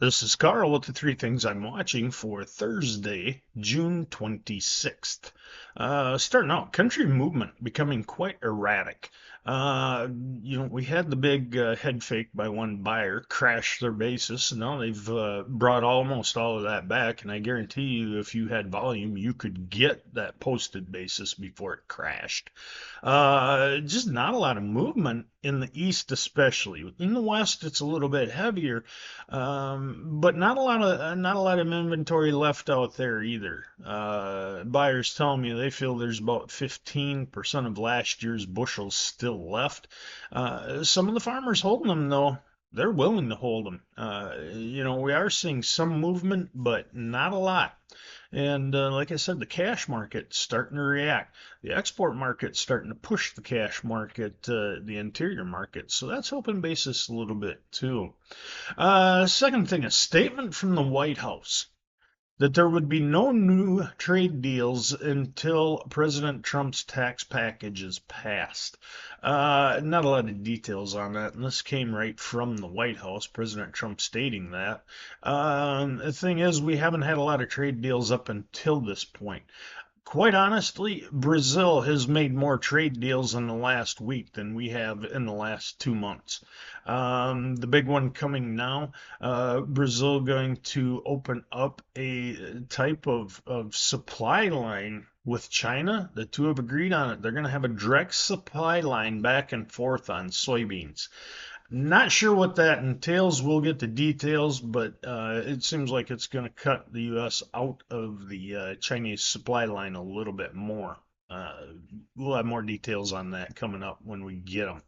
This is Carl with the three things I'm watching for Thursday, June 26th. Starting out, country movement becoming quite erratic. Uh, we had the big head fake by one buyer crash their basis, and now they've brought almost all of that back. And I guarantee you, if you had volume, you could get that posted basis before it crashed. Just not a lot of movement in the east, especially. In the west, it's a little bit heavier. But not a lot of inventory left out there either. Buyers tell me they feel there's about 15% of last year's bushels still left. Some of the farmers holding them though, they're willing to hold them. We are seeing some movement, but not a lot. And like I said, the cash market's starting to react. The export market's starting to push the cash market, the interior market. So that's helping basis a little bit too. Second thing, a statement from the White House that there would be no new trade deals until President Trump's tax package is passed. Not a lot of details on that, and this came right from the White House, President Trump stating that. The thing is, we haven't had a lot of trade deals up until this point. Quite honestly, Brazil has made more trade deals in the last week than we have in the last 2 months. The big one coming now, Brazil going to open up a type of supply line with China. The two have agreed on it. They're going to have a direct supply line back and forth on soybeans. Not sure what that entails. We'll get the details, but it seems like it's going to cut the U.S. out of the Chinese supply line a little bit more. We'll have more details on that coming up when we get them.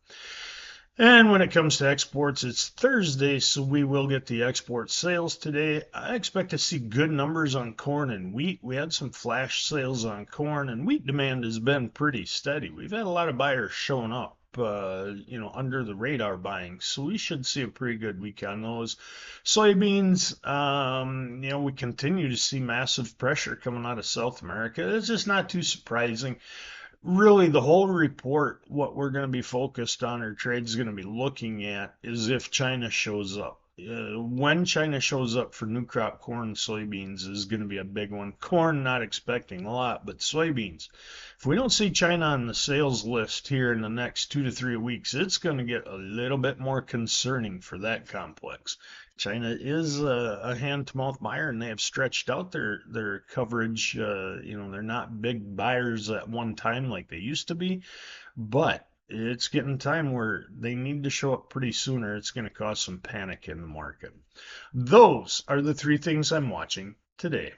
And when it comes to exports, it's Thursday, so we will get the export sales today. I expect to see good numbers on corn and wheat. We had some flash sales on corn, and wheat demand has been pretty steady. We've had a lot of buyers showing up, under the radar buying, so we should see a pretty good week on those. Soybeans, we continue to see massive pressure coming out of South America. It's just not too surprising. Really, the whole report, what we're going to be focused on, or trade's going to be looking at, is if China shows up. When China shows up for new crop corn and soybeans is going to be a big one. Corn, not expecting a lot, but soybeans. If we don't see China on the sales list here in the next 2 to 3 weeks, it's going to get a little bit more concerning for that complex. China is a hand-to-mouth buyer, and they have stretched out their coverage. They're not big buyers at one time like they used to be, but it's getting time where they need to show up pretty soon, or it's going to cause some panic in the market. Those are the three things I'm watching today.